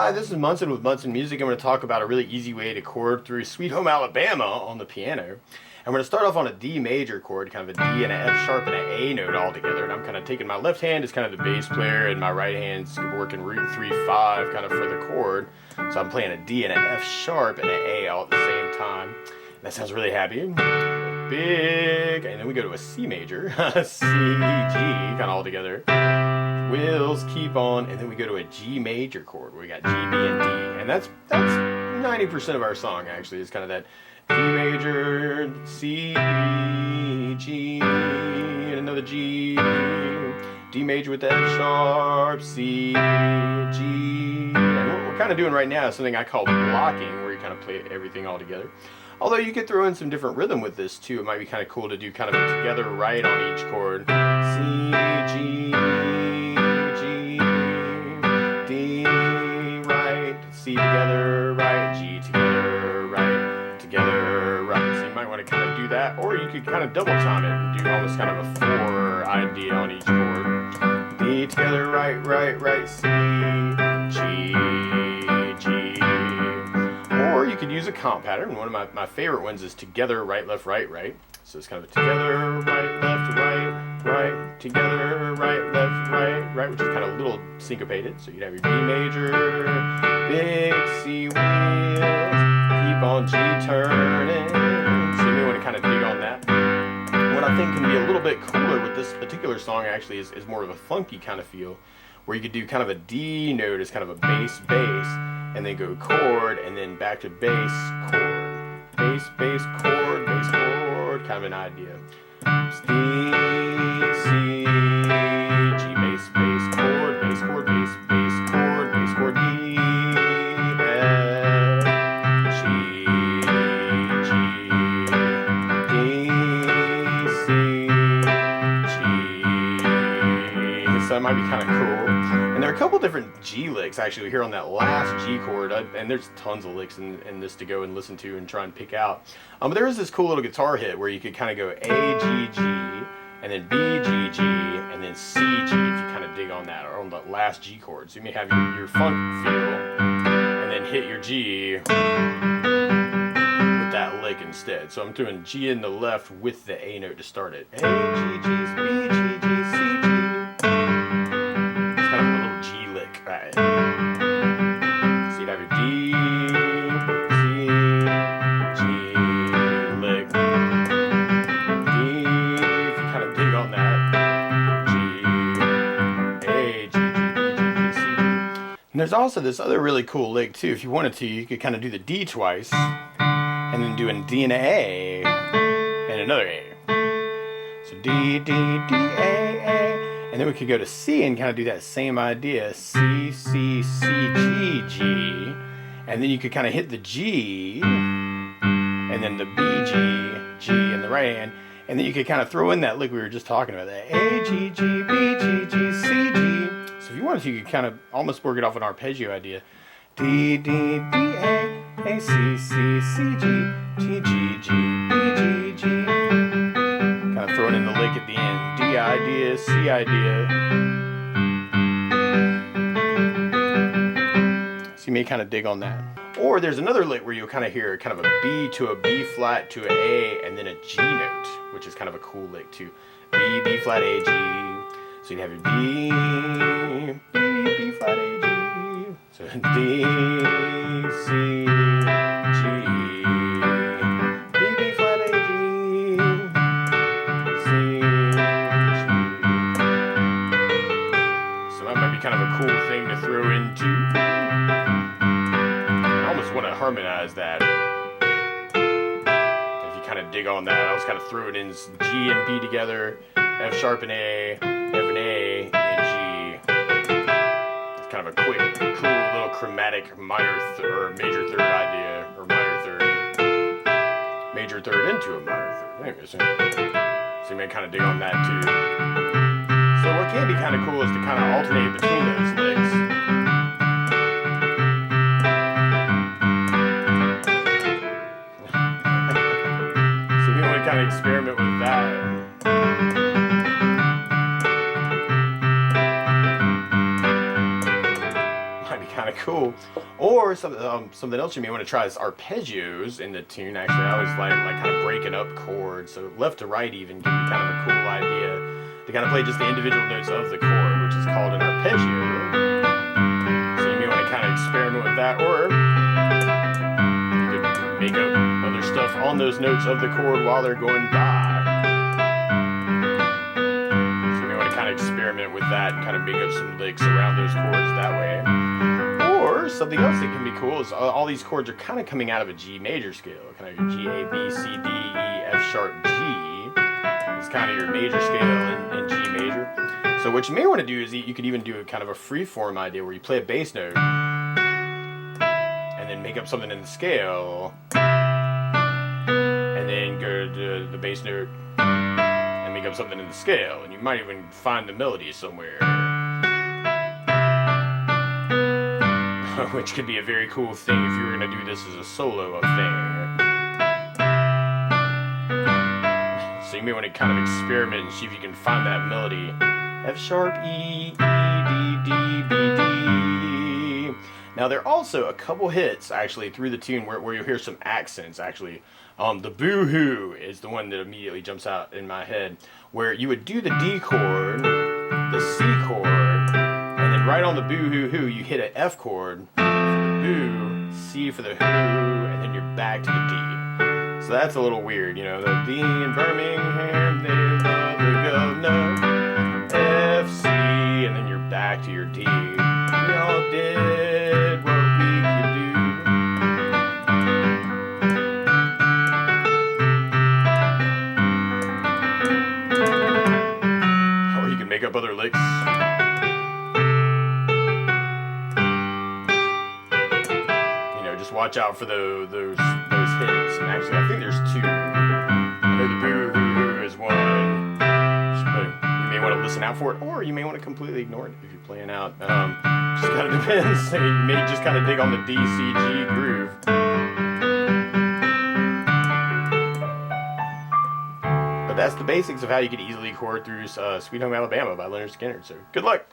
Hi, this is Munson with Munson Music. I'm going to talk about a really easy way to chord through Sweet Home Alabama on the piano. I'm going to start off on a D major chord, kind of a D and an F sharp and an A note all together. And I'm kind of taking my left hand as kind of the bass player and my right hand's working root 3-5 kind of for the chord. So I'm playing a D and an F sharp and an A all at the same time. And that sounds really happy. Big. And then we go to a C major, C, G, kind of all together. Wheels keep on, and then we go to a G major chord where we got G, B, and D, and that's 90% of our song actually. Is kind of that D major, C, G, and another G, D major with the F sharp, C, G, and what we're kind of doing right now is something I call blocking, where you kind of play everything all together. Although you could throw in some different rhythm with this too. It might be kind of cool to do kind of a together right on each chord. C, G, D, right, C together, right, G together, right. So you might want to kind of do that, or you could kind of double time it and do almost kind of a 4 idea on each chord. D together, right, C, G, G. Or you could use a comp pattern. One of my favorite ones is together, right, left, right. So it's kind of a together, right, left, right, together, right, left, right, which is kind of a little syncopated. So you'd have your D major, big C wheels, keep on G turning. So you may want to kind of dig on that. What I think can be a little bit cooler with this particular song actually is more of a funky kind of feel, where you could do kind of a D note as kind of a bass, and then go chord, and then back to bass, chord, bass, chord, kind of an idea. It's D, C, G, bass, chord, bass, chord, D, F, G, D, C, G. So that might be kind of cool. And there are a couple different G licks actually here on that last G chord, and there's tons of licks in this to go and listen to and try and pick out. But there is this cool little guitar hit where you could kind of go A, G, G, and then B, G, G, and then C, G if you kind of dig on that, or on the last G chord. So you may have your funk feel, and then hit your G with that lick instead. So I'm doing G in the left with the A note to start it. A, G, G, B, G, G, C, G. Right. So you'd have your D, C, G, lick, D, if you kind of dig on that, G, A, G, G, B, G, C, G. And there's also this other really cool lick too. If you wanted to, you could kind of do the D twice, and then do a D and an A, and another A. So D, D, D, A. And then we could go to C and kind of do that same idea. C, C, C, G, G. And then you could kind of hit the G, and then the B, G, G in the right hand. And then you could kind of throw in that lick we were just talking about, that A, G, G, B, G, G, C, G. So if you wanted to, you could kind of almost work it off an arpeggio idea. D, D, D, A, C, C, C, G, G, G, G, B, G, G. Kind of throwing in the lick at the end. D idea, C idea. So you may kind of dig on that. Or there's another lick where you'll kind of hear kind of a B to a B flat to an A, and then a G note, which is kind of a cool lick too. B, B flat, A, G. So you'd have your D, B, B flat, A, G. So D, C, G. Kind of a cool thing to throw into. I almost want to harmonize that. If you kind of dig on that, I was kind of throw it in G and B together, F sharp and A, F and A, and G. It's kind of a quick, cool little chromatic minor or major third idea, or minor third, major third into a minor third. Anyways, so you may kind of dig on that too. So what can be kind of cool is to kind of alternate between those licks. So you want to kind of experiment with that. Might be kind of cool. cool. Or something else you may want to try is arpeggios in the tune. Actually, I always like kind of breaking up chords, so left to right even can be kind of a cool idea to kind of play just the individual notes of the chord, which is called an arpeggio. So you may want to kind of experiment with that, or you could make up other stuff on those notes of the chord while they're going by. So you may want to kind of experiment with that and kind of make up some licks around those chords that way. Or something else that can be cool is all these chords are kind of coming out of a G major scale, kind of your G, A, B, C, D, E, F sharp, G. It's kind of your major scale in G major. So what you may want to do is you could even do a kind of a free-form idea where you play a bass note and then make up something in the scale and then go to the bass note and make up something in the scale, and you might even find the melody somewhere. Which could be a very cool thing if you were going to do this as a solo thing. So you may want to kind of experiment and see if you can find that melody. F sharp, E, E, D, D, B, D. Now there are also a couple hits actually through the tune where you'll hear some accents actually. The boo-hoo is the one that immediately jumps out in my head, where you would do the D chord, the C chord, and then right on the boo-hoo-hoo you hit an F chord for the boo, C for the hoo, and then you're back to the D. So that's a little weird, you know, the D in Birmingham, they love the governor, F, C, and then you're back to your D. We all did what we could do. Or you can make up other licks. You know, just watch out for those hits. And actually, I think there's two. I know the boo-hoo-hoo is one. You may want to listen out for it, or you may want to completely ignore it if you're playing out. Just kind of depends. You may just kind of dig on the D, C, G groove. But that's the basics of how you could easily chord through Sweet Home Alabama by Lynyrd Skynyrd. So good luck.